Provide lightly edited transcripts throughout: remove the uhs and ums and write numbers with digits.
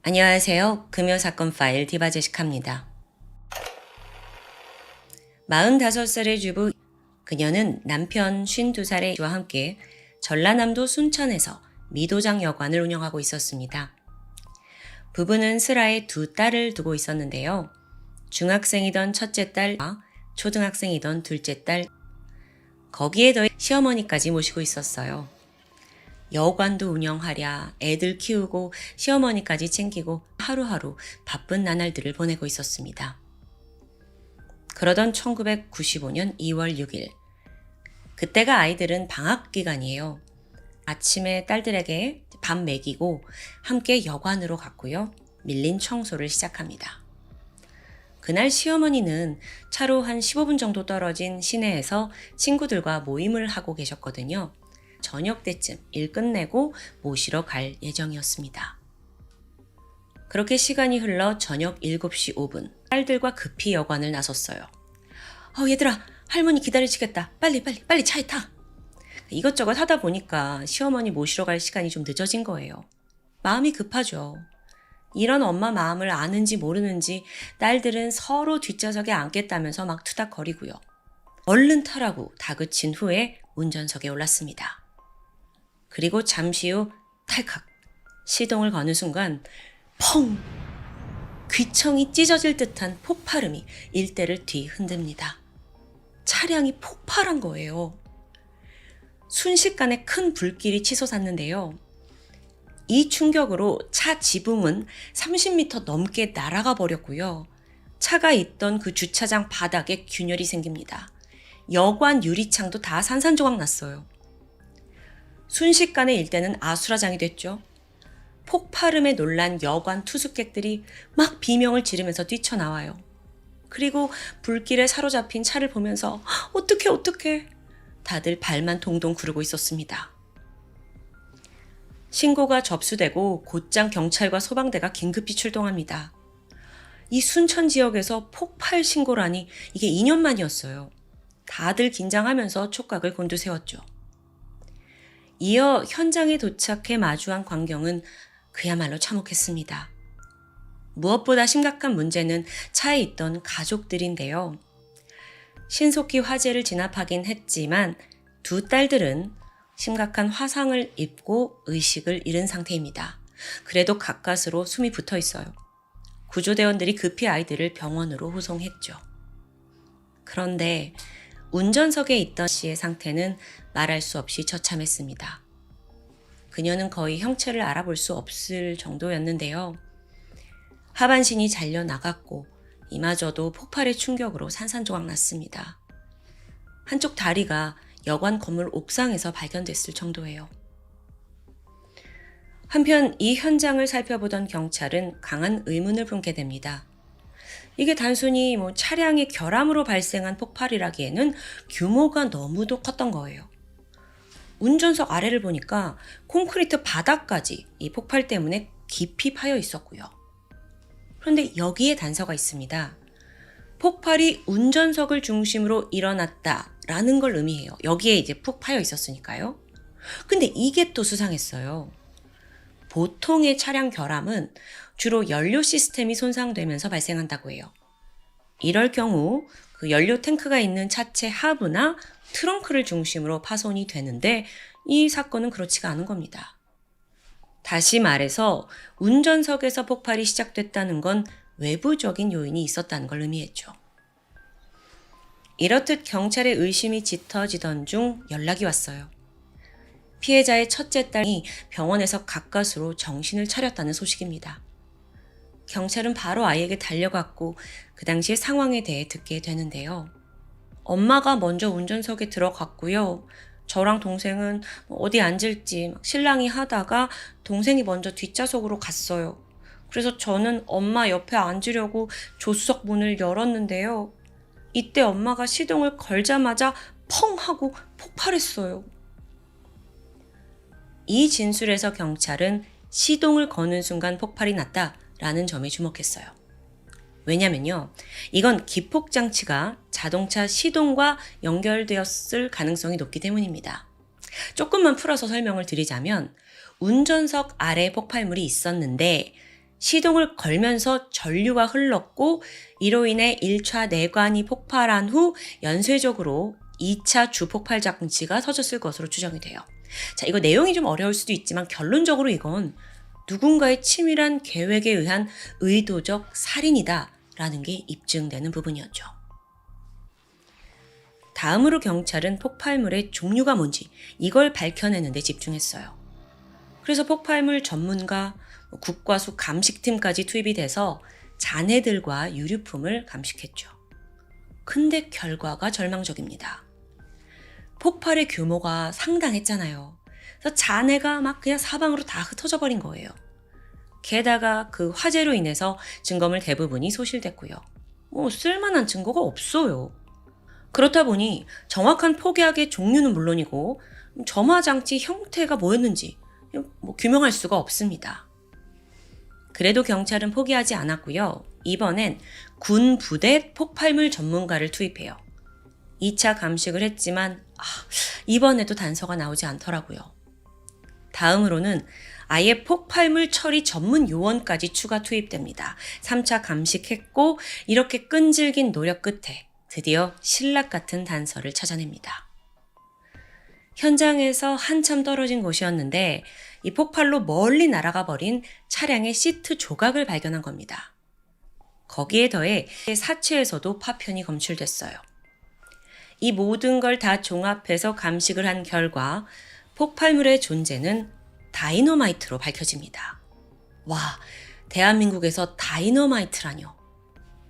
안녕하세요. 금요사건 파일 디바제시카입니다. 45살의 주부, 그녀는 남편 52살의 와 함께 전라남도 순천에서 미도장 여관을 운영하고 있었습니다. 부부는 슬하에 두 딸을 두고 있었는데요. 중학생이던 첫째 딸과 초등학생이던 둘째 딸, 거기에 더해 시어머니까지 모시고 있었어요. 여관도 운영하랴, 애들 키우고 시어머니까지 챙기고 하루하루 바쁜 나날들을 보내고 있었습니다. 그러던 1995년 2월 6일, 그때가 아이들은 방학 기간이에요. 아침에 딸들에게 밥 먹이고 함께 여관으로 갔고요. 밀린 청소를 시작합니다. 그날 시어머니는 차로 한 15분 정도 떨어진 시내에서 친구들과 모임을 하고 계셨거든요. 저녁 때쯤 일 끝내고 모시러 갈 예정이었습니다. 그렇게 시간이 흘러 저녁 7시 5분, 딸들과 급히 여관을 나섰어요. 얘들아, 할머니 기다리시겠다. 빨리 차에 타. 이것저것 하다 보니까 시어머니 모시러 갈 시간이 좀 늦어진 거예요. 마음이 급하죠. 이런 엄마 마음을 아는지 모르는지 딸들은 서로 뒷좌석에 앉겠다면서 막 투닥거리고요. 얼른 타라고 다그친 후에 운전석에 올랐습니다. 그리고 잠시 후 탈칵 시동을 거는 순간 펑! 귀청이 찢어질 듯한 폭발음이 일대를 뒤흔듭니다. 차량이 폭발한 거예요. 순식간에 큰 불길이 치솟았는데요. 이 충격으로 차 지붕은 30m 넘게 날아가 버렸고요. 차가 있던 그 주차장 바닥에 균열이 생깁니다. 여관 유리창도 다 산산조각 났어요. 순식간에 일대는 아수라장이 됐죠. 폭발음에 놀란 여관 투숙객들이 막 비명을 지르면서 뛰쳐나와요. 그리고 불길에 사로잡힌 차를 보면서 어떡해 다들 발만 동동 구르고 있었습니다. 신고가 접수되고 곧장 경찰과 소방대가 긴급히 출동합니다. 이 순천 지역에서 폭발 신고라니 이게 2년 만이었어요. 다들 긴장하면서 촉각을 곤두세웠죠. 이어 현장에 도착해 마주한 광경은 그야말로 참혹했습니다. 무엇보다 심각한 문제는 차에 있던 가족들인데요. 신속히 화재를 진압하긴 했지만 두 딸들은 심각한 화상을 입고 의식을 잃은 상태입니다. 그래도 가까스로 숨이 붙어 있어요. 구조대원들이 급히 아이들을 병원으로 후송했죠. 그런데 운전석에 있던 씨의 상태는 말할 수 없이 처참했습니다. 그녀는 거의 형체를 알아볼 수 없을 정도였는데요. 하반신이 잘려나갔고 이마저도 폭발의 충격으로 산산조각 났습니다. 한쪽 다리가 여관 건물 옥상에서 발견됐을 정도예요. 한편 이 현장을 살펴보던 경찰은 강한 의문을 품게 됩니다. 이게 단순히 차량의 결함으로 발생한 폭발이라기에는 규모가 너무도 컸던 거예요. 운전석 아래를 보니까 콘크리트 바닥까지 이 폭발 때문에 깊이 파여 있었고요. 그런데 여기에 단서가 있습니다. 폭발이 운전석을 중심으로 일어났다라는 걸 의미해요. 여기에 이제 푹 파여 있었으니까요. 근데 이게 또 수상했어요. 보통의 차량 결함은 주로 연료 시스템이 손상되면서 발생한다고 해요. 이럴 경우 그 연료 탱크가 있는 차체 하부나 트렁크를 중심으로 파손이 되는데 이 사건은 그렇지가 않은 겁니다. 다시 말해서 운전석에서 폭발이 시작됐다는 건 외부적인 요인이 있었다는 걸 의미했죠. 이렇듯 경찰의 의심이 짙어지던 중 연락이 왔어요. 피해자의 첫째 딸이 병원에서 가까스로 정신을 차렸다는 소식입니다. 경찰은 바로 아이에게 달려갔고 그 당시의 상황에 대해 듣게 되는데요. 엄마가 먼저 운전석에 들어갔고요. 저랑 동생은 어디 앉을지 실랑이 하다가 동생이 먼저 뒷좌석으로 갔어요. 그래서 저는 엄마 옆에 앉으려고 조수석 문을 열었는데요. 이때 엄마가 시동을 걸자마자 펑 하고 폭발했어요. 이 진술에서 경찰은 시동을 거는 순간 폭발이 났다라는 점에 주목했어요. 왜냐면요, 이건 기폭장치가 자동차 시동과 연결되었을 가능성이 높기 때문입니다. 조금만 풀어서 설명을 드리자면 운전석 아래 폭발물이 있었는데 시동을 걸면서 전류가 흘렀고 이로 인해 1차 내관이 폭발한 후 연쇄적으로 2차 주폭발 장치가 터졌을 것으로 추정이 돼요. 자, 이거 내용이 좀 어려울 수도 있지만 결론적으로 이건 누군가의 치밀한 계획에 의한 의도적 살인이다라는 게 입증되는 부분이었죠. 다음으로 경찰은 폭발물의 종류가 뭔지 이걸 밝혀내는 데 집중했어요. 그래서 폭발물 전문가, 국과수 감식팀까지 투입이 돼서 잔해들과 유류품을 감식했죠. 근데 결과가 절망적입니다. 폭발의 규모가 상당했잖아요. 그래서 잔해가 막 그냥 사방으로 다 흩어져 버린 거예요. 게다가 그 화재로 인해서 증거물 대부분이 소실됐고요. 쓸만한 증거가 없어요. 그렇다 보니 정확한 폭약의 종류는 물론이고 점화장치 형태가 뭐였는지 규명할 수가 없습니다. 그래도 경찰은 포기하지 않았고요. 이번엔 군 부대 폭발물 전문가를 투입해요. 2차 감식을 했지만 이번에도 단서가 나오지 않더라고요. 다음으로는 아예 폭발물 처리 전문 요원까지 추가 투입됩니다. 3차 감식했고 이렇게 끈질긴 노력 끝에 드디어 신락 같은 단서를 찾아냅니다. 현장에서 한참 떨어진 곳이었는데 이 폭발로 멀리 날아가 버린 차량의 시트 조각을 발견한 겁니다. 거기에 더해 사체에서도 파편이 검출됐어요. 이 모든 걸 다 종합해서 감식을 한 결과 폭발물의 존재는 다이너마이트로 밝혀집니다. 와, 대한민국에서 다이너마이트라뇨.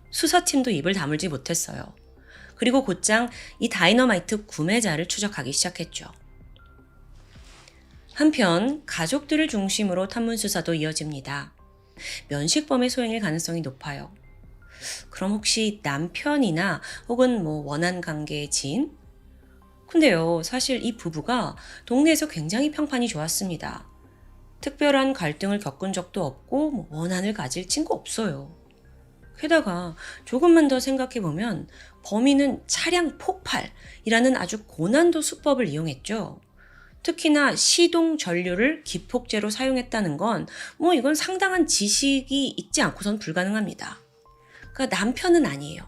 수사팀도 입을 다물지 못했어요. 그리고 곧장 이 다이너마이트 구매자를 추적하기 시작했죠. 한편 가족들을 중심으로 탐문 수사도 이어집니다. 면식범의 소행일 가능성이 높아요. 그럼 혹시 남편이나 혹은 원한 관계의 지인? 근데요, 사실 이 부부가 동네에서 굉장히 평판이 좋았습니다. 특별한 갈등을 겪은 적도 없고 원한을 가질 친구 없어요. 게다가 조금만 더 생각해보면 범인은 차량 폭발이라는 아주 고난도 수법을 이용했죠. 특히나 시동 전류를 기폭제로 사용했다는 건 이건 상당한 지식이 있지 않고선 불가능합니다. 그러니까 남편은 아니에요.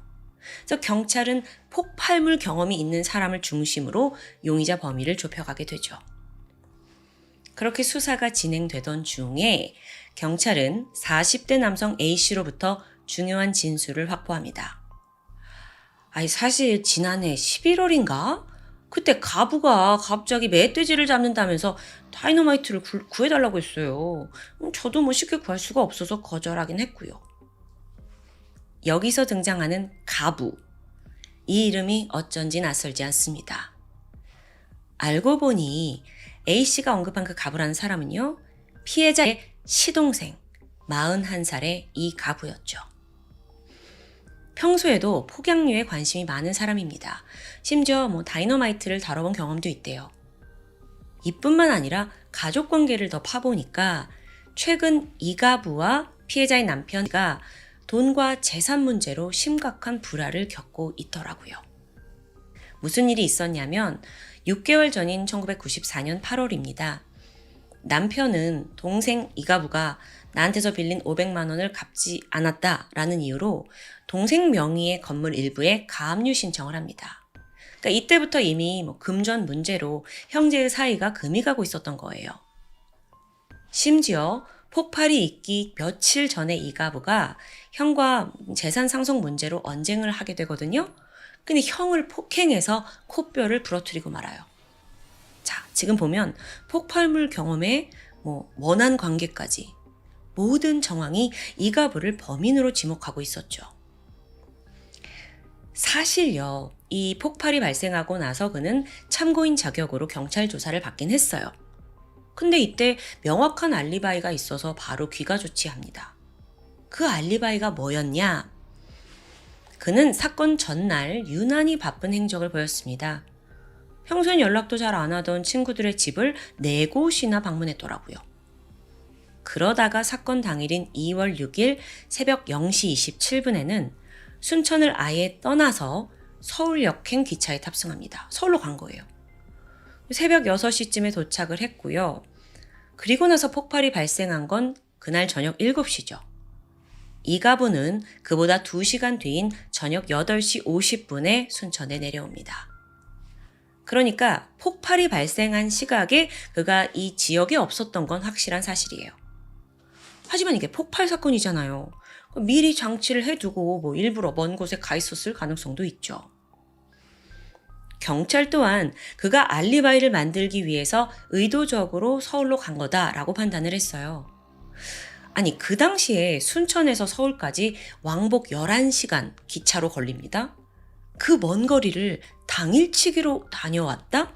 그래서 경찰은 폭발물 경험이 있는 사람을 중심으로 용의자 범위를 좁혀가게 되죠. 그렇게 수사가 진행되던 중에 경찰은 40대 남성 A씨로부터 중요한 진술을 확보합니다. 사실 지난해 11월인가? 그때 가부가 갑자기 멧돼지를 잡는다면서 다이너마이트를 구해달라고 했어요. 저도 쉽게 구할 수가 없어서 거절하긴 했고요. 여기서 등장하는 가부. 이 이름이 어쩐지 낯설지 않습니다. 알고 보니 A씨가 언급한 그 가부라는 사람은요, 피해자의 시동생 41살의 이 가부였죠. 평소에도 폭약류에 관심이 많은 사람입니다. 심지어 다이너마이트를 다뤄본 경험도 있대요. 이뿐만 아니라 가족 관계를 더 파보니까 최근 이 가부와 피해자의 남편과 돈과 재산 문제로 심각한 불화를 겪고 있더라고요. 무슨 일이 있었냐면 6개월 전인 1994년 8월입니다. 남편은 동생 이가부가 나한테서 빌린 500만 원을 갚지 않았다라는 이유로 동생 명의의 건물 일부에 가압류 신청을 합니다. 그러니까 이때부터 이미 금전 문제로 형제의 사이가 금이 가고 있었던 거예요. 심지어 폭발이 있기 며칠 전에 이가부가 형과 재산 상속 문제로 언쟁을 하게 되거든요. 근데 형을 폭행해서 코뼈를 부러뜨리고 말아요. 자, 지금 보면 폭발물 경험에 원한 관계까지 모든 정황이 이가부를 범인으로 지목하고 있었죠. 사실요, 이 폭발이 발생하고 나서 그는 참고인 자격으로 경찰 조사를 받긴 했어요. 근데 이때 명확한 알리바이가 있어서 바로 귀가 조치합니다. 그 알리바이가 뭐였냐? 그는 사건 전날 유난히 바쁜 행적을 보였습니다. 평소엔 연락도 잘 안 하던 친구들의 집을 4곳이나 방문했더라고요. 그러다가 사건 당일인 2월 6일 새벽 0시 27분에는 순천을 아예 떠나서 서울역행 기차에 탑승합니다. 서울로 간 거예요. 새벽 6시쯤에 도착을 했고요. 그리고 나서 폭발이 발생한 건 그날 저녁 7시죠. 이가부는 그보다 2시간 뒤인 저녁 8시 50분에 순천에 내려옵니다. 그러니까 폭발이 발생한 시각에 그가 이 지역에 없었던 건 확실한 사실이에요. 하지만 이게 폭발 사건이잖아요. 미리 장치를 해두고 일부러 먼 곳에 가 있었을 가능성도 있죠. 경찰 또한 그가 알리바이를 만들기 위해서 의도적으로 서울로 간 거다라고 판단을 했어요. 아니, 그 당시에 순천에서 서울까지 왕복 11시간 기차로 걸립니다. 그 먼 거리를 당일치기로 다녀왔다?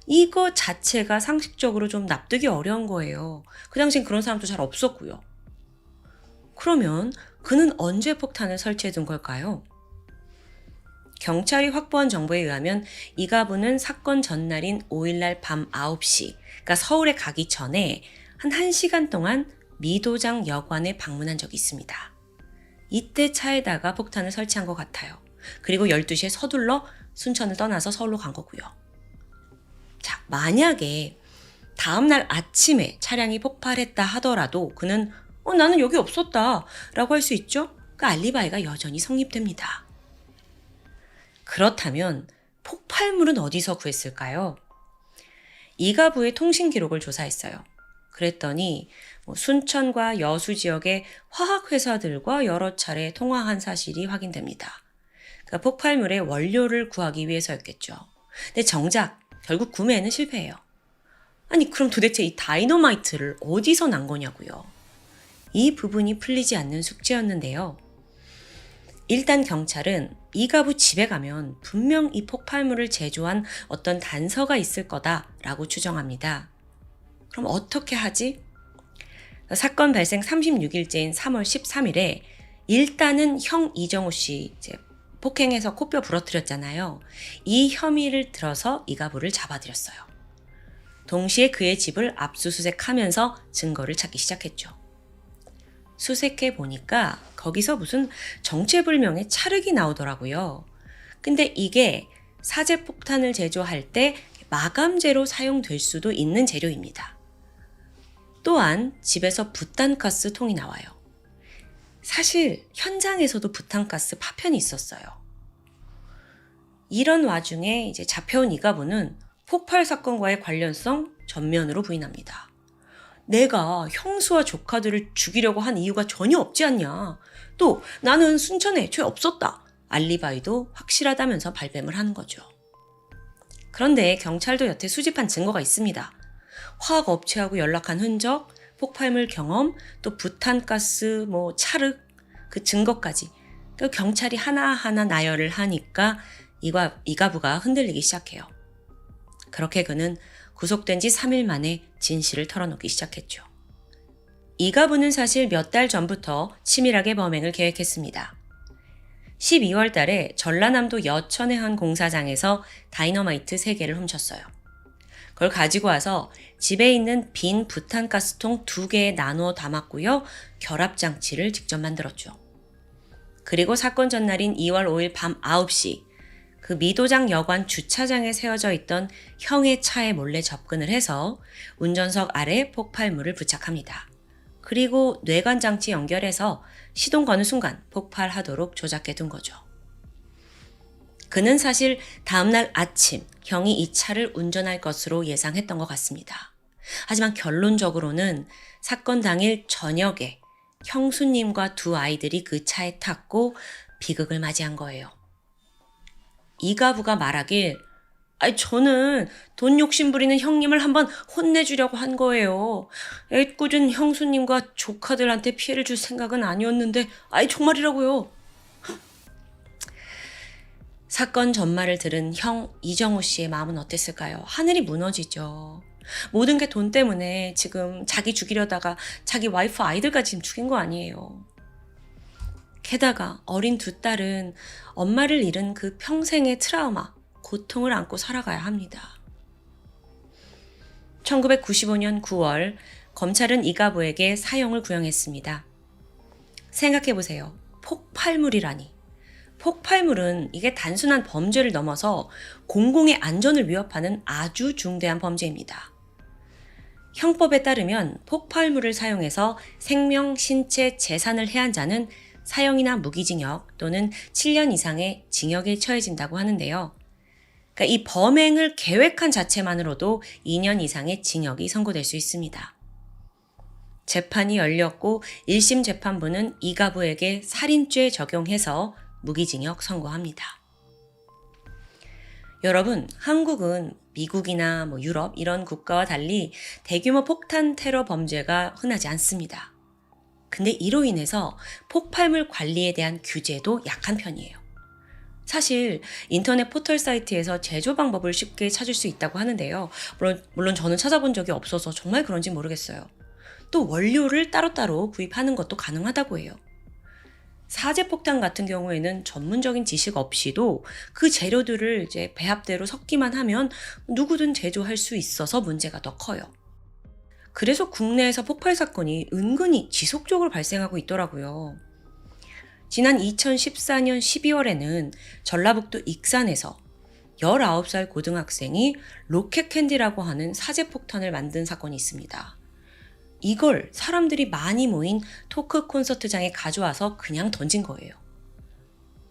이거 자체가 상식적으로 좀 납득이 어려운 거예요. 그 당시엔 그런 사람도 잘 없었고요. 그러면 그는 언제 폭탄을 설치해 둔 걸까요? 경찰이 확보한 정보에 의하면 이가부는 사건 전날인 5일날 밤 9시, 그러니까 서울에 가기 전에 한 1시간 동안 미도장 여관에 방문한 적이 있습니다. 이때 차에다가 폭탄을 설치한 것 같아요. 그리고 12시에 서둘러 순천을 떠나서 서울로 간 거고요. 자, 만약에 다음날 아침에 차량이 폭발했다 하더라도 그는 나는 여기 없었다 라고 할 수 있죠? 그 알리바이가 여전히 성립됩니다. 그렇다면 폭발물은 어디서 구했을까요? 이가부의 통신 기록을 조사했어요. 그랬더니 순천과 여수 지역의 화학회사들과 여러 차례 통화한 사실이 확인됩니다. 그러니까 폭발물의 원료를 구하기 위해서였겠죠. 근데 정작 결국 구매에는 실패해요. 아니, 그럼 도대체 이 다이너마이트를 어디서 난 거냐고요. 이 부분이 풀리지 않는 숙제였는데요. 일단 경찰은 이가부 집에 가면 분명 이 폭발물을 제조한 어떤 단서가 있을 거다라고 추정합니다. 그럼 어떻게 하지? 사건 발생 36일째인 3월 13일에 일단은 형 이정우 씨 폭행해서 코뼈 부러뜨렸잖아요. 이 혐의를 들어서 이가부를 잡아들였어요. 동시에 그의 집을 압수수색하면서 증거를 찾기 시작했죠. 수색해 보니까 거기서 무슨 정체불명의 찰흙이 나오더라고요. 근데 이게 사제폭탄을 제조할 때 마감재로 사용될 수도 있는 재료입니다. 또한 집에서 부탄가스 통이 나와요. 사실 현장에서도 부탄가스 파편이 있었어요. 이런 와중에 잡혀온 이가부는 폭발 사건과의 관련성 전면으로 부인합니다. 내가 형수와 조카들을 죽이려고 한 이유가 전혀 없지 않냐. 또 나는 순천에 죄 없었다. 알리바이도 확실하다면서 발뺌을 하는 거죠. 그런데 경찰도 여태 수집한 증거가 있습니다. 화학업체하고 연락한 흔적, 폭발물 경험, 또 부탄가스, 찰흙, 그 증거까지. 경찰이 하나하나 나열을 하니까 이가부가 흔들리기 시작해요. 그렇게 그는 구속된 지 3일 만에 진실을 털어놓기 시작했죠. 이가부는 사실 몇 달 전부터 치밀하게 범행을 계획했습니다. 12월 달에 전라남도 여천의 한 공사장에서 다이너마이트 3개를 훔쳤어요. 그걸 가지고 와서 집에 있는 빈 부탄가스통 2개에 나누어 담았고요. 결합장치를 직접 만들었죠. 그리고 사건 전날인 2월 5일 밤 9시 그 미도장 여관 주차장에 세워져 있던 형의 차에 몰래 접근을 해서 운전석 아래 폭발물을 부착합니다. 그리고 뇌관장치 연결해서 시동 거는 순간 폭발하도록 조작해 둔 거죠. 그는 사실 다음날 아침 형이 이 차를 운전할 것으로 예상했던 것 같습니다. 하지만 결론적으로는 사건 당일 저녁에 형수님과 2 아이들이 그 차에 탔고 비극을 맞이한 거예요. 이가부가 말하길 저는 돈 욕심 부리는 형님을 한번 혼내주려고 한 거예요. 애꿎은 형수님과 조카들한테 피해를 줄 생각은 아니었는데 정말이라고요. 사건 전말을 들은 형 이정우 씨의 마음은 어땠을까요? 하늘이 무너지죠. 모든 게 돈 때문에 지금 자기 죽이려다가 자기 와이프 아이들까지 지금 죽인 거 아니에요. 게다가 어린 2 딸은 엄마를 잃은 그 평생의 트라우마, 고통을 안고 살아가야 합니다. 1995년 9월 검찰은 이가부에게 사형을 구형했습니다. 생각해보세요. 폭발물이라니. 폭발물은 이게 단순한 범죄를 넘어서 공공의 안전을 위협하는 아주 중대한 범죄입니다. 형법에 따르면 폭발물을 사용해서 생명, 신체, 재산을 해한 자는 사형이나 무기징역 또는 7년 이상의 징역에 처해진다고 하는데요. 그러니까 이 범행을 계획한 자체만으로도 2년 이상의 징역이 선고될 수 있습니다. 재판이 열렸고 1심 재판부는 이 가부에게 살인죄 적용해서 무기징역 선고합니다. 여러분, 한국은 미국이나 유럽 이런 국가와 달리 대규모 폭탄 테러 범죄가 흔하지 않습니다. 근데 이로 인해서 폭발물 관리에 대한 규제도 약한 편이에요. 사실 인터넷 포털 사이트에서 제조 방법을 쉽게 찾을 수 있다고 하는데요. 물론 저는 찾아본 적이 없어서 정말 그런지 모르겠어요. 또 원료를 따로따로 구입하는 것도 가능하다고 해요. 사제폭탄 같은 경우에는 전문적인 지식 없이도 그 재료들을 이제 배합대로 섞기만 하면 누구든 제조할 수 있어서 문제가 더 커요. 그래서 국내에서 폭발 사건이 은근히 지속적으로 발생하고 있더라고요. 지난 2014년 12월에는 전라북도 익산에서 19살 고등학생이 로켓 캔디라고 하는 사제폭탄을 만든 사건이 있습니다. 이걸 사람들이 많이 모인 토크 콘서트장에 가져와서 그냥 던진 거예요.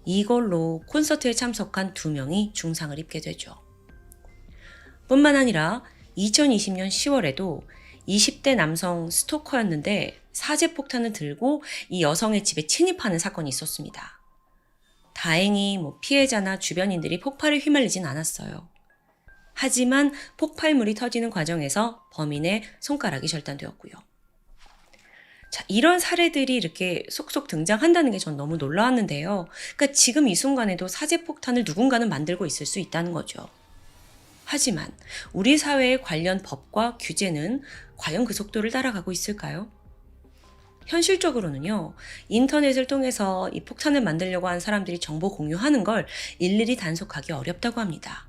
이걸로 콘서트에 참석한 2명이 중상을 입게 되죠. 뿐만 아니라 2020년 10월에도 20대 남성 스토커였는데 사제폭탄을 들고 이 여성의 집에 침입하는 사건이 있었습니다. 다행히 피해자나 주변인들이 폭발에 휘말리진 않았어요. 하지만 폭발물이 터지는 과정에서 범인의 손가락이 절단되었고요. 자, 이런 사례들이 이렇게 속속 등장한다는 게 전 너무 놀라웠는데요. 그러니까 지금 이 순간에도 사제폭탄을 누군가는 만들고 있을 수 있다는 거죠. 하지만 우리 사회의 관련 법과 규제는 과연 그 속도를 따라가고 있을까요? 현실적으로는요, 인터넷을 통해서 이 폭탄을 만들려고 한 사람들이 정보 공유하는 걸 일일이 단속하기 어렵다고 합니다.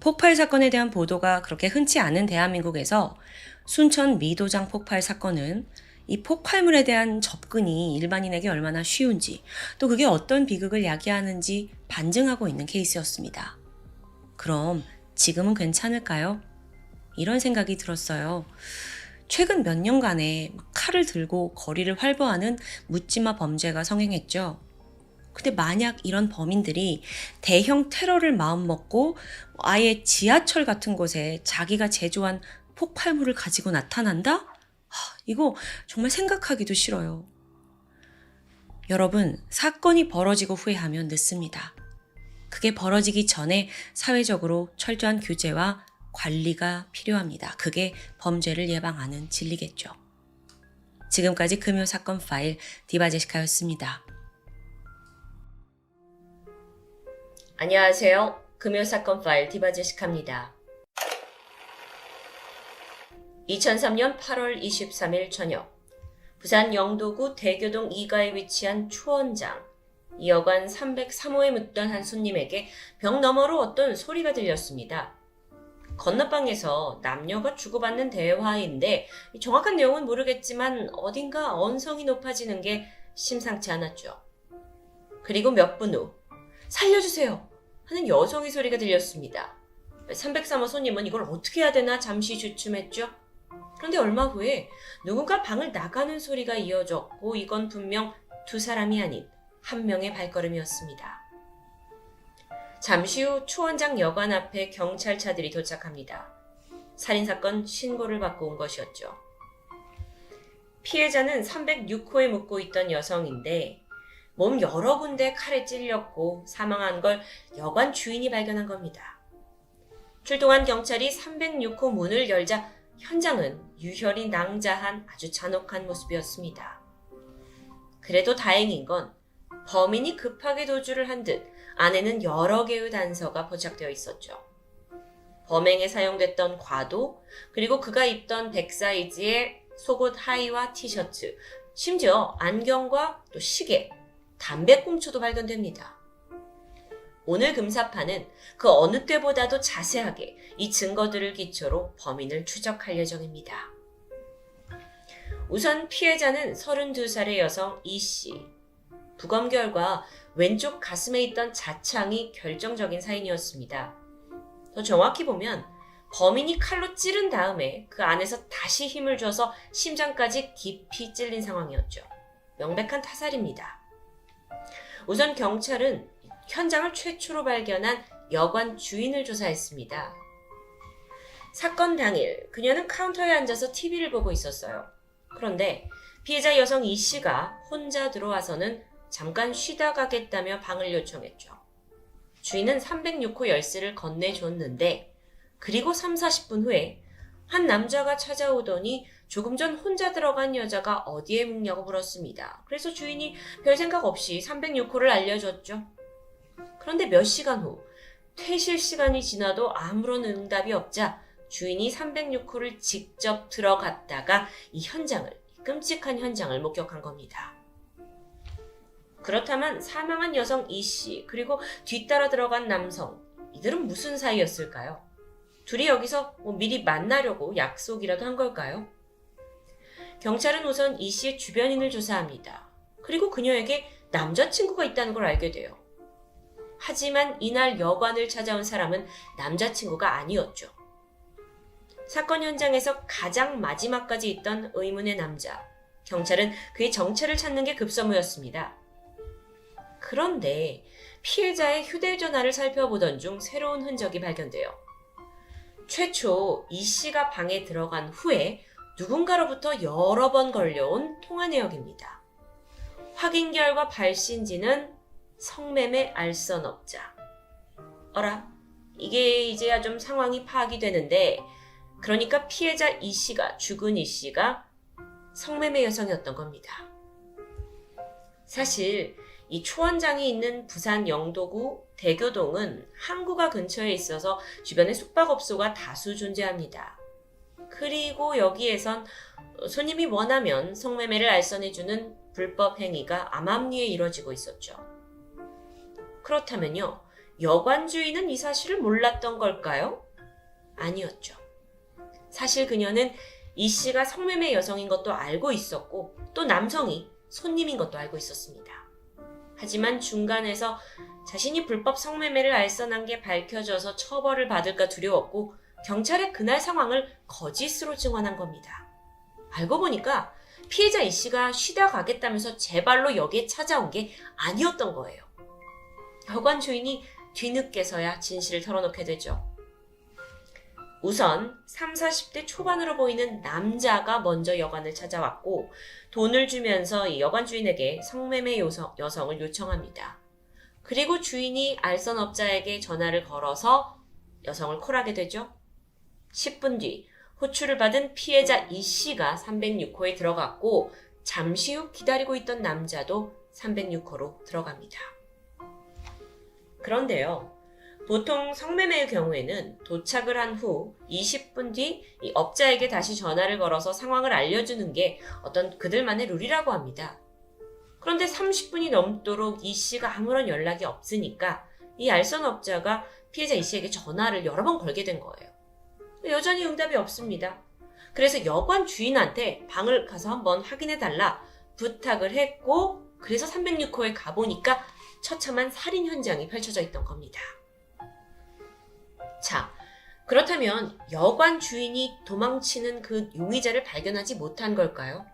폭발 사건에 대한 보도가 그렇게 흔치 않은 대한민국에서 순천 미도장 폭발 사건은 이 폭발물에 대한 접근이 일반인에게 얼마나 쉬운지, 또 그게 어떤 비극을 야기하는지 반증하고 있는 케이스였습니다. 그럼 지금은 괜찮을까요? 이런 생각이 들었어요. 최근 몇 년간에 칼을 들고 거리를 활보하는 묻지마 범죄가 성행했죠. 근데 만약 이런 범인들이 대형 테러를 마음먹고 아예 지하철 같은 곳에 자기가 제조한 폭발물을 가지고 나타난다? 이거 정말 생각하기도 싫어요. 여러분, 사건이 벌어지고 후회하면 늦습니다. 그게 벌어지기 전에 사회적으로 철저한 규제와 관리가 필요합니다. 그게 범죄를 예방하는 진리겠죠. 지금까지 금요사건 파일 디바제시카였습니다. 안녕하세요. 금요사건 파일 디바제시카입니다. 2003년 8월 23일 저녁, 부산 영도구 대교동 2가에 위치한 초원장, 이 여관 303호에 묵던 한 손님에게 벽 너머로 어떤 소리가 들렸습니다. 건너방에서 남녀가 주고받는 대화인데 정확한 내용은 모르겠지만 어딘가 언성이 높아지는 게 심상치 않았죠. 그리고 몇 분 후 살려주세요 하는 여성의 소리가 들렸습니다. 303호 손님은 이걸 어떻게 해야 되나 잠시 주춤했죠. 그런데 얼마 후에 누군가 방을 나가는 소리가 이어졌고 이건 분명 두 사람이 아닌 한 명의 발걸음이었습니다. 잠시 후 초원장 여관 앞에 경찰차들이 도착합니다. 살인사건 신고를 받고 온 것이었죠. 피해자는 306호에 묵고 있던 여성인데 몸 여러 군데 칼에 찔렸고 사망한 걸 여관 주인이 발견한 겁니다. 출동한 경찰이 306호 문을 열자 현장은 유혈이 낭자한 아주 잔혹한 모습이었습니다. 그래도 다행인 건 범인이 급하게 도주를 한 듯 안에는 여러 개의 단서가 포착되어 있었죠. 범행에 사용됐던 과도, 그리고 그가 입던 백사이즈의 속옷 하의와 티셔츠, 심지어 안경과 또 시계, 담배꽁초도 발견됩니다. 오늘 금사파는 그 어느 때보다도 자세하게 이 증거들을 기초로 범인을 추적할 예정입니다. 우선 피해자는 32살의 여성 E씨. 부검 결과 왼쪽 가슴에 있던 자창이 결정적인 사인이었습니다. 더 정확히 보면 범인이 칼로 찌른 다음에 그 안에서 다시 힘을 줘서 심장까지 깊이 찔린 상황이었죠. 명백한 타살입니다. 우선 경찰은 현장을 최초로 발견한 여관 주인을 조사했습니다. 사건 당일 그녀는 카운터에 앉아서 TV를 보고 있었어요. 그런데 피해자 여성 이 씨가 혼자 들어와서는 잠깐 쉬다 가겠다며 방을 요청했죠. 주인은 306호 열쇠를 건네줬는데 그리고 30-40분 후에 한 남자가 찾아오더니 조금 전 혼자 들어간 여자가 어디에 묵냐고 물었습니다. 그래서 주인이 별 생각 없이 306호를 알려줬죠. 그런데 몇 시간 후 퇴실 시간이 지나도 아무런 응답이 없자 주인이 306호를 직접 들어갔다가 이 끔찍한 현장을 목격한 겁니다. 그렇다면 사망한 여성 이 씨 그리고 뒤따라 들어간 남성 이들은 무슨 사이였을까요? 둘이 여기서 미리 만나려고 약속이라도 한 걸까요? 경찰은 우선 이 씨의 주변인을 조사합니다. 그리고 그녀에게 남자친구가 있다는 걸 알게 돼요. 하지만 이날 여관을 찾아온 사람은 남자친구가 아니었죠. 사건 현장에서 가장 마지막까지 있던 의문의 남자. 경찰은 그의 정체를 찾는 게 급선무였습니다. 그런데 피해자의 휴대전화를 살펴보던 중 새로운 흔적이 발견돼요. 최초 이 씨가 방에 들어간 후에 누군가로부터 여러 번 걸려온 통화 내역입니다. 확인 결과 발신지는 성매매 알선업자. 어라, 이게 이제야 좀 상황이 파악이 되는데 그러니까 피해자 이 씨가 죽은 이 씨가 성매매 여성이었던 겁니다. 사실 이 초원장이 있는 부산 영도구 대교동은 항구가 근처에 있어서 주변에 숙박업소가 다수 존재합니다. 그리고 여기에선 손님이 원하면 성매매를 알선해주는 불법 행위가 암암리에 이뤄지고 있었죠. 그렇다면요, 여관 주인은 이 사실을 몰랐던 걸까요? 아니었죠. 사실 그녀는 이 씨가 성매매 여성인 것도 알고 있었고 또 남성이 손님인 것도 알고 있었습니다. 하지만 중간에서 자신이 불법 성매매를 알선한 게 밝혀져서 처벌을 받을까 두려웠고 경찰에 그날 상황을 거짓으로 증언한 겁니다. 알고 보니까 피해자 이 씨가 쉬다 가겠다면서 제 발로 여기에 찾아온 게 아니었던 거예요. 여관 주인이 뒤늦게서야 진실을 털어놓게 되죠. 우선 30-40대 초반으로 보이는 남자가 먼저 여관을 찾아왔고 돈을 주면서 이 여관 주인에게 성매매 여성을 요청합니다. 그리고 주인이 알선업자에게 전화를 걸어서 여성을 콜하게 되죠. 10분 뒤 호출을 받은 피해자 이 씨가 306호에 들어갔고 잠시 후 기다리고 있던 남자도 306호로 들어갑니다. 그런데요. 보통 성매매의 경우에는 도착을 한 후 20분 뒤 이 업자에게 다시 전화를 걸어서 상황을 알려주는 게 어떤 그들만의 룰이라고 합니다. 그런데 30분이 넘도록 이 씨가 아무런 연락이 없으니까 이 알선업자가 피해자 이 씨에게 전화를 여러 번 걸게 된 거예요. 여전히 응답이 없습니다. 그래서 여관 주인한테 방을 가서 한번 확인해달라 부탁을 했고 그래서 306호에 가보니까 처참한 살인 현장이 펼쳐져 있던 겁니다. 자, 그렇다면 여관 주인이 도망치는 그 용의자를 발견하지 못한 걸까요?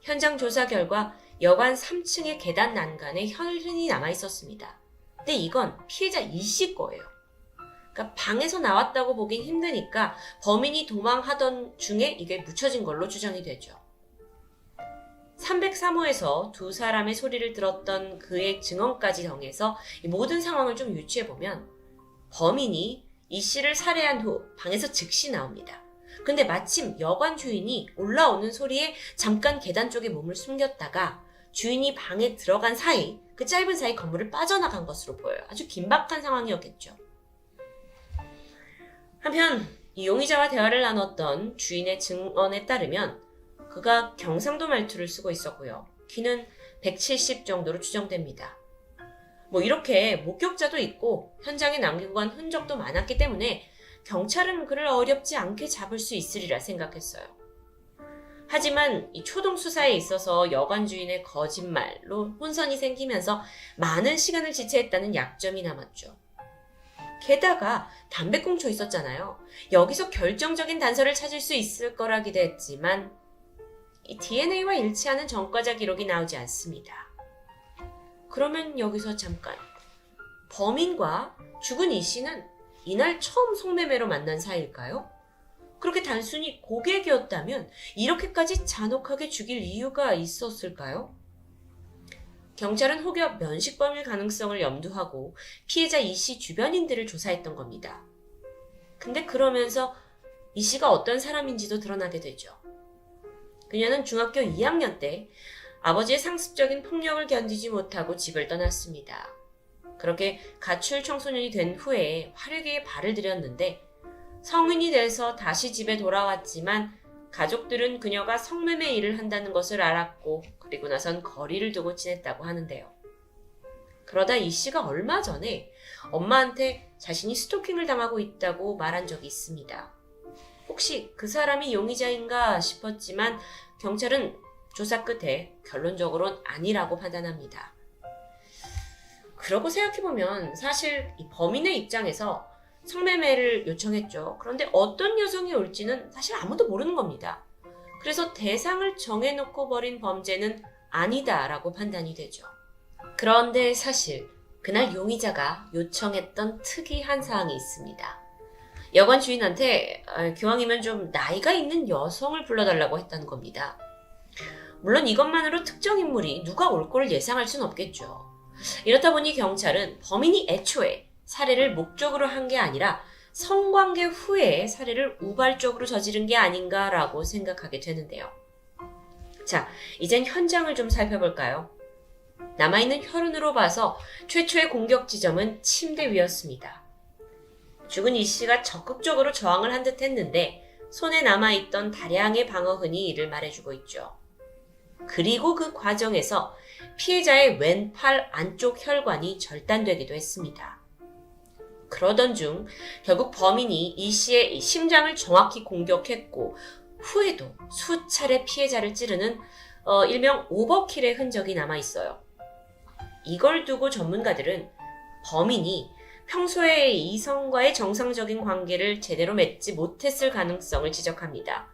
현장 조사 결과 여관 3층의 계단 난간에 혈흔이 남아 있었습니다. 근데 이건 피해자 이 씨 거예요. 그러니까 방에서 나왔다고 보긴 힘드니까 범인이 도망하던 중에 이게 묻혀진 걸로 추정이 되죠. 303호에서 두 사람의 소리를 들었던 그의 증언까지 정해서 이 모든 상황을 좀 유추해보면 범인이 이 씨를 살해한 후 방에서 즉시 나옵니다. 근데 마침 여관 주인이 올라오는 소리에 잠깐 계단 쪽에 몸을 숨겼다가 주인이 방에 들어간 사이, 그 짧은 사이 건물을 빠져나간 것으로 보여요. 아주 긴박한 상황이었겠죠. 한편 이 용의자와 대화를 나눴던 주인의 증언에 따르면 그가 경상도 말투를 쓰고 있었고요. 키는 170 정도로 추정됩니다. 이렇게 목격자도 있고 현장에 남기고 간 흔적도 많았기 때문에 경찰은 그를 어렵지 않게 잡을 수 있으리라 생각했어요. 하지만 이 초동 수사에 있어서 여관 주인의 거짓말로 혼선이 생기면서 많은 시간을 지체했다는 약점이 남았죠. 게다가 담배꽁초 있었잖아요. 여기서 결정적인 단서를 찾을 수 있을 거라 기대했지만 이 DNA와 일치하는 전과자 기록이 나오지 않습니다. 그러면 여기서 잠깐, 범인과 죽은 이 씨는 이날 처음 성매매로 만난 사이일까요? 그렇게 단순히 고객이었다면 이렇게까지 잔혹하게 죽일 이유가 있었을까요? 경찰은 혹여 면식범일 가능성을 염두하고 피해자 이 씨 주변인들을 조사했던 겁니다. 근데 그러면서 이 씨가 어떤 사람인지도 드러나게 되죠. 그녀는 중학교 2학년 때 아버지의 상습적인 폭력을 견디지 못하고 집을 떠났습니다. 그렇게 가출 청소년이 된 후에 화류계에 발을 들였는데 성인이 돼서 다시 집에 돌아왔지만 가족들은 그녀가 성매매 일을 한다는 것을 알았고 그리고 나선 거리를 두고 지냈다고 하는데요. 그러다 이 씨가 얼마 전에 엄마한테 자신이 스토킹을 당하고 있다고 말한 적이 있습니다. 혹시 그 사람이 용의자인가 싶었지만 경찰은 조사 끝에 결론적으로는 아니라고 판단합니다. 그러고 생각해보면 사실 이 범인의 입장에서 성매매를 요청했죠. 그런데 어떤 여성이 올지는 사실 아무도 모르는 겁니다. 그래서 대상을 정해놓고 벌인 범죄는 아니다라고 판단이 되죠. 그런데 사실 그날 용의자가 요청했던 특이한 사항이 있습니다. 여관 주인한테 기왕이면 좀 나이가 있는 여성을 불러달라고 했다는 겁니다. 물론 이것만으로 특정 인물이 누가 올 거를 예상할 수는 없겠죠. 이렇다 보니 경찰은 범인이 애초에 살해를 목적으로 한 게 아니라 성관계 후에 살해를 우발적으로 저지른 게 아닌가라고 생각하게 되는데요. 자, 이젠 현장을 좀 살펴볼까요? 남아있는 혈흔으로 봐서 최초의 공격 지점은 침대 위였습니다. 죽은 이 씨가 적극적으로 저항을 한 듯 했는데 손에 남아있던 다량의 방어흔이 이를 말해주고 있죠. 그리고 그 과정에서 피해자의 왼팔 안쪽 혈관이 절단되기도 했습니다. 그러던 중 결국 범인이 이 씨의 심장을 정확히 공격했고 후에도 수차례 피해자를 찌르는 일명 오버킬의 흔적이 남아있어요. 이걸 두고 전문가들은 범인이 평소에 이성과의 정상적인 관계를 제대로 맺지 못했을 가능성을 지적합니다.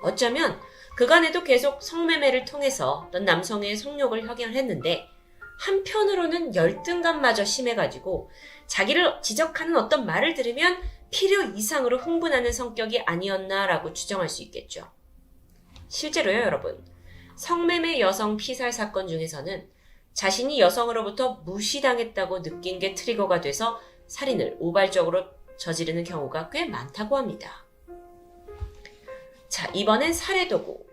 어쩌면 그간에도 계속 성매매를 통해서 어떤 남성의 성욕을 확인했는데 한편으로는 열등감마저 심해가지고 자기를 지적하는 어떤 말을 들으면 필요 이상으로 흥분하는 성격이 아니었나라고 추정할 수 있겠죠. 실제로요, 여러분. 성매매 여성 피살 사건 중에서는 자신이 여성으로부터 무시당했다고 느낀 게 트리거가 돼서 살인을 우발적으로 저지르는 경우가 꽤 많다고 합니다. 자, 이번엔 살해도구.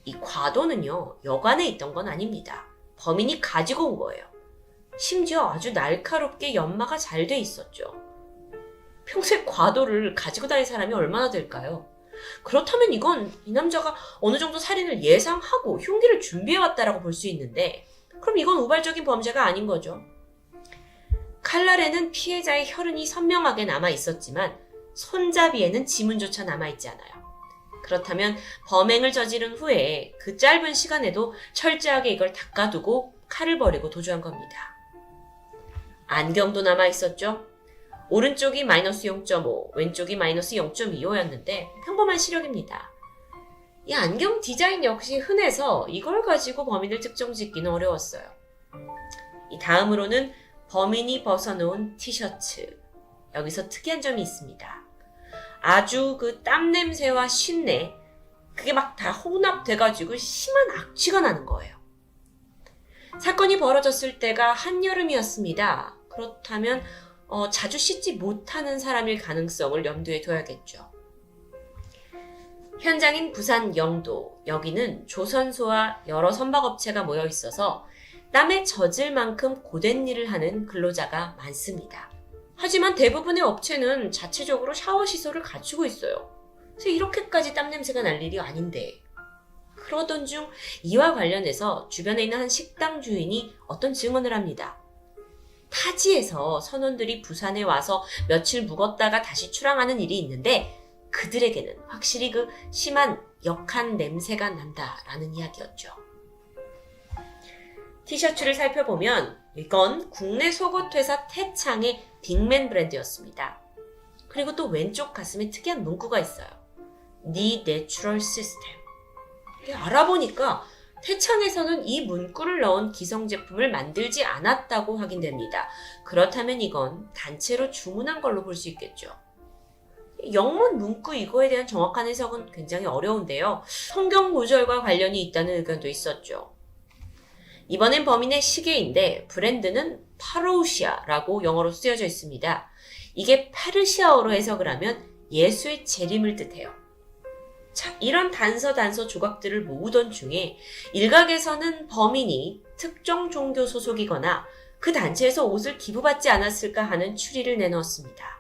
이 과도는요, 여관에 있던 건 아닙니다. 범인이 가지고 온 거예요. 심지어 아주 날카롭게 연마가 잘 돼 있었죠. 평소에 과도를 가지고 다닐 사람이 얼마나 될까요? 그렇다면 이건 이 남자가 어느 정도 살인을 예상하고 흉기를 준비해왔다라고 볼 수 있는데 그럼 이건 우발적인 범죄가 아닌 거죠. 칼날에는 피해자의 혈흔이 선명하게 남아 있었지만 손잡이에는 지문조차 남아있지 않아요. 그렇다면 범행을 저지른 후에 그 짧은 시간에도 철저하게 이걸 닦아두고 칼을 버리고 도주한 겁니다. 안경도 남아있었죠. 오른쪽이 마이너스 0.5, 왼쪽이 마이너스 0.25였는데 평범한 시력입니다. 이 안경 디자인 역시 흔해서 이걸 가지고 범인을 특정짓기는 어려웠어요. 이 다음으로는 범인이 벗어놓은 티셔츠. 여기서 특이한 점이 있습니다. 아주 그 땀 냄새와 쉰내, 그게 막 다 혼합돼가지고 심한 악취가 나는 거예요. 사건이 벌어졌을 때가 한여름이었습니다. 그렇다면 자주 씻지 못하는 사람일 가능성을 염두에 둬야겠죠. 현장인 부산 영도, 여기는 조선소와 여러 선박업체가 모여 있어서 땀에 젖을 만큼 고된 일을 하는 근로자가 많습니다. 하지만 대부분의 업체는 자체적으로 샤워 시설을 갖추고 있어요. 그래서 이렇게까지 땀 냄새가 날 일이 아닌데. 그러던 중 이와 관련해서 주변에 있는 한 식당 주인이 어떤 증언을 합니다. 타지에서 선원들이 부산에 와서 며칠 묵었다가 다시 출항하는 일이 있는데 그들에게는 확실히 그 심한 역한 냄새가 난다라는 이야기였죠. 티셔츠를 살펴보면 이건 국내 속옷 회사 태창의 빅맨 브랜드였습니다. 그리고 또 왼쪽 가슴에 특이한 문구가 있어요. The Natural System. 알아보니까 태창에서는 이 문구를 넣은 기성 제품을 만들지 않았다고 확인됩니다. 그렇다면 이건 단체로 주문한 걸로 볼 수 있겠죠. 영문 문구 이거에 대한 정확한 해석은 굉장히 어려운데요. 성경 구절과 관련이 있다는 의견도 있었죠. 이번엔 범인의 시계인데 브랜드는 파로우시아라고 영어로 쓰여져 있습니다. 이게 페르시아어로 해석을 하면 예수의 재림을 뜻해요. 자, 이런 단서 조각들을 모으던 중에 일각에서는 범인이 특정 종교 소속이거나 그 단체에서 옷을 기부받지 않았을까 하는 추리를 내놓았습니다.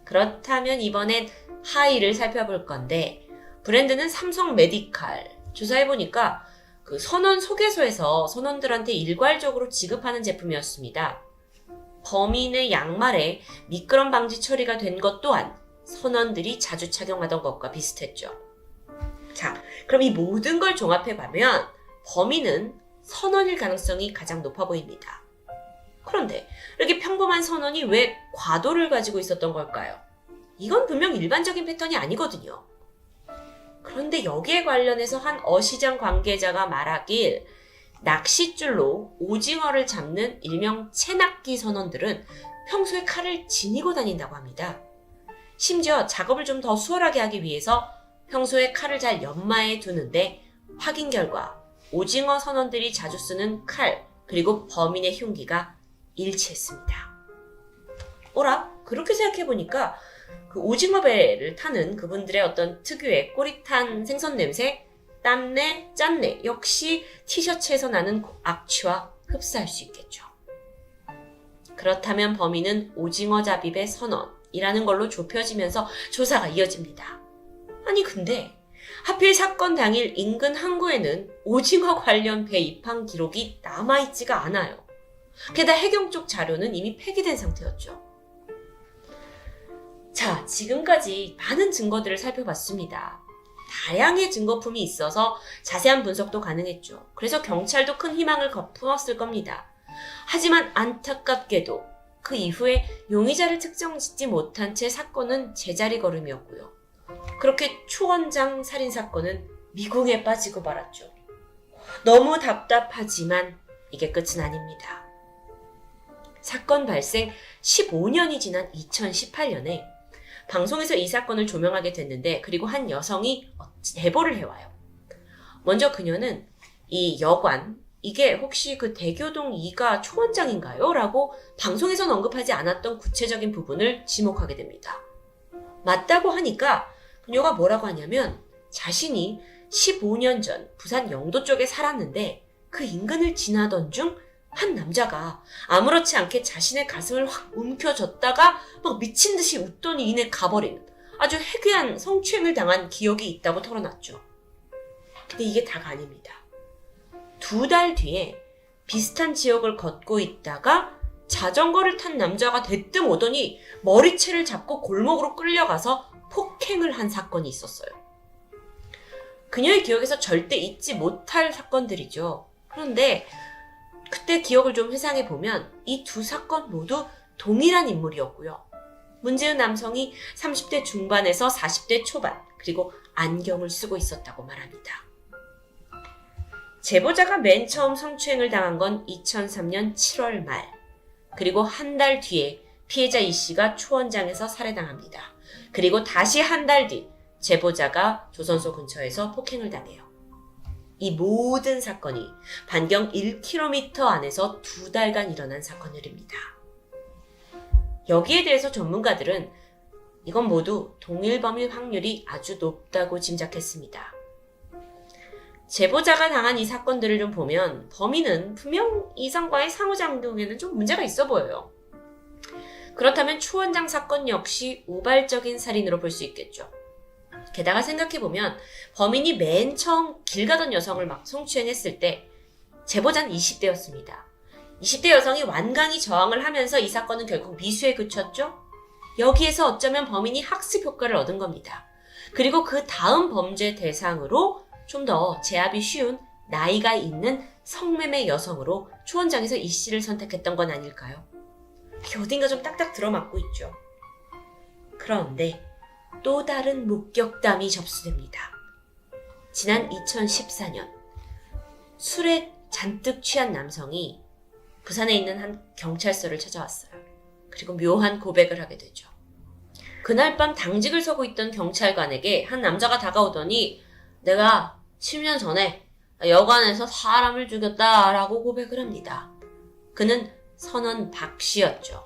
그렇다면 이번엔 하의를 살펴볼 건데 브랜드는 삼성 메디칼. 조사해보니까 그 선원 소개소에서 선원들한테 일괄적으로 지급하는 제품이었습니다. 범인의 양말에 미끄럼 방지 처리가 된 것 또한 선원들이 자주 착용하던 것과 비슷했죠. 자, 그럼 이 모든 걸 종합해보면 범인은 선원일 가능성이 가장 높아 보입니다. 그런데 이렇게 평범한 선원이 왜 과도를 가지고 있었던 걸까요? 이건 분명 일반적인 패턴이 아니거든요. 그런데 여기에 관련해서 한 어시장 관계자가 말하길 낚싯줄로 오징어를 잡는 일명 채낚기 선원들은 평소에 칼을 지니고 다닌다고 합니다. 심지어 작업을 좀 더 수월하게 하기 위해서 평소에 칼을 잘 연마해 두는데 확인 결과 오징어 선원들이 자주 쓰는 칼 그리고 범인의 흉기가 일치했습니다. 오라? 그렇게 생각해보니까 그 오징어 배를 타는 그분들의 어떤 특유의 꼬릿한 생선 냄새, 땀내, 짠내 역시 티셔츠에서 나는 악취와 흡사할 수 있겠죠. 그렇다면 범인은 오징어 잡입의 선원이라는 걸로 좁혀지면서 조사가 이어집니다. 아니 근데 하필 사건 당일 인근 항구에는 오징어 관련 배 입항 기록이 남아있지가 않아요. 게다가 해경 쪽 자료는 이미 폐기된 상태였죠. 자, 지금까지 많은 증거들을 살펴봤습니다. 다양한 증거품이 있어서 자세한 분석도 가능했죠. 그래서 경찰도 큰 희망을 품었을 겁니다. 하지만 안타깝게도 그 이후에 용의자를 특정짓지 못한 채 사건은 제자리 걸음이었고요. 그렇게 초원장 살인사건은 미궁에 빠지고 말았죠. 너무 답답하지만 이게 끝은 아닙니다. 사건 발생 15년이 지난 2018년에 방송에서 이 사건을 조명하게 됐는데 그리고 한 여성이 제보를 해와요. 먼저 그녀는 이 여관, 이게 혹시 그 대교동 2가 초원장인가요? 라고 방송에선 언급하지 않았던 구체적인 부분을 지목하게 됩니다. 맞다고 하니까 그녀가 뭐라고 하냐면 자신이 15년 전 부산 영도 쪽에 살았는데 그 인근을 지나던 중 한 남자가 아무렇지 않게 자신의 가슴을 확 움켜쥐다가 막 미친 듯이 웃더니 이내 가버리는 아주 해괴한 성추행을 당한 기억이 있다고 털어놨죠. 근데 이게 다가 아닙니다. 2달 뒤에 비슷한 지역을 걷고 있다가 자전거를 탄 남자가 대뜸 오더니 머리채를 잡고 골목으로 끌려가서 폭행을 한 사건이 있었어요. 그녀의 기억에서 절대 잊지 못할 사건들이죠. 그런데 그때 기억을 좀 회상해보면 이 두 사건 모두 동일한 인물이었고요. 문제의 남성이 30대 중반에서 40대 초반 그리고 안경을 쓰고 있었다고 말합니다. 제보자가 맨 처음 성추행을 당한 건 2003년 7월 말 그리고 한 달 뒤에 피해자 이 씨가 초원장에서 살해당합니다. 그리고 다시 한 달 뒤 제보자가 조선소 근처에서 폭행을 당해요. 이 모든 사건이 반경 1km 안에서 2달간 일어난 사건들입니다. 여기에 대해서 전문가들은 이건 모두 동일 범일 확률이 아주 높다고 짐작했습니다. 제보자가 당한 이 사건들을 좀 보면 범인은 분명 이성과의 상호작용에는 좀 문제가 있어 보여요. 그렇다면 초원장 사건 역시 우발적인 살인으로 볼 수 있겠죠. 게다가 생각해보면 범인이 맨 처음 길 가던 여성을 막 성추행했을 때 제보자는 20대였습니다. 20대 여성이 완강히 저항을 하면서 이 사건은 결국 미수에 그쳤죠? 여기에서 어쩌면 범인이 학습 효과를 얻은 겁니다. 그리고 그 다음 범죄 대상으로 좀 더 제압이 쉬운 나이가 있는 성매매 여성으로 초원장에서 이 씨를 선택했던 건 아닐까요? 이게 어딘가 좀 딱딱 들어맞고 있죠. 그런데 또 다른 목격담이 접수됩니다. 지난 2014년 술에 잔뜩 취한 남성이 부산에 있는 한 경찰서를 찾아왔어요. 그리고 묘한 고백을 하게 되죠. 그날 밤 당직을 서고 있던 경찰관에게 한 남자가 다가오더니 내가 10년 전에 여관에서 사람을 죽였다라고 고백을 합니다. 그는 선원 박 씨였죠.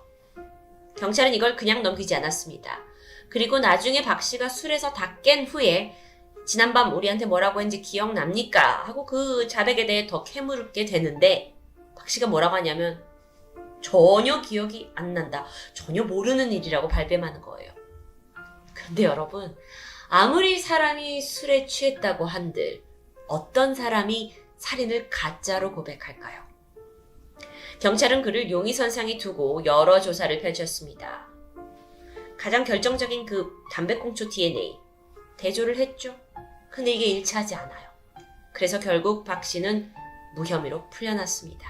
경찰은 이걸 그냥 넘기지 않았습니다. 그리고 나중에 박 씨가 술에서 다 깬 후에 지난밤 우리한테 뭐라고 했는지 기억납니까? 하고 그 자백에 대해 더 캐물게 되는데 박 씨가 뭐라고 하냐면 전혀 기억이 안 난다. 전혀 모르는 일이라고 발뺌하는 거예요. 그런데 여러분, 아무리 사람이 술에 취했다고 한들 어떤 사람이 살인을 가짜로 고백할까요? 경찰은 그를 용의선상에 두고 여러 조사를 펼쳤습니다. 가장 결정적인 그 담배꽁초 DNA 대조를 했죠. 근데 이게 일치하지 않아요. 그래서 결국 박 씨는 무혐의로 풀려났습니다.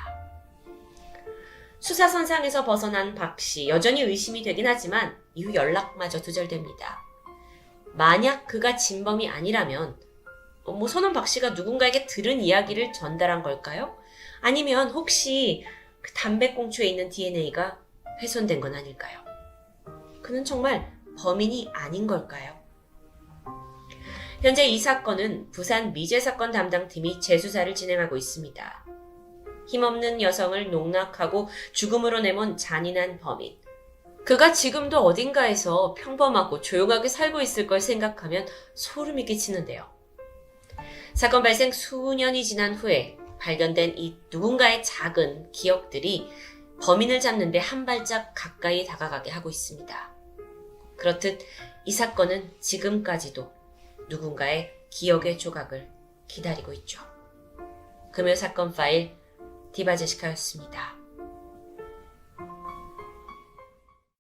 수사선상에서 벗어난 박 씨, 여전히 의심이 되긴 하지만 이후 연락마저 두절됩니다. 만약 그가 진범이 아니라면 선원 박 씨가 누군가에게 들은 이야기를 전달한 걸까요? 아니면 혹시 그 담배꽁초에 있는 DNA가 훼손된 건 아닐까요? 그는 정말 범인이 아닌 걸까요? 현재 이 사건은 부산 미제사건 담당팀이 재수사를 진행하고 있습니다. 힘없는 여성을 농락하고 죽음으로 내몬 잔인한 범인. 그가 지금도 어딘가에서 평범하고 조용하게 살고 있을 걸 생각하면 소름이 끼치는데요. 사건 발생 수년이 지난 후에 발견된 이 누군가의 작은 기억들이 범인을 잡는 데 한 발짝 가까이 다가가게 하고 있습니다. 그렇듯 이 사건은 지금까지도 누군가의 기억의 조각을 기다리고 있죠. 금요 사건 파일 디바제시카였습니다.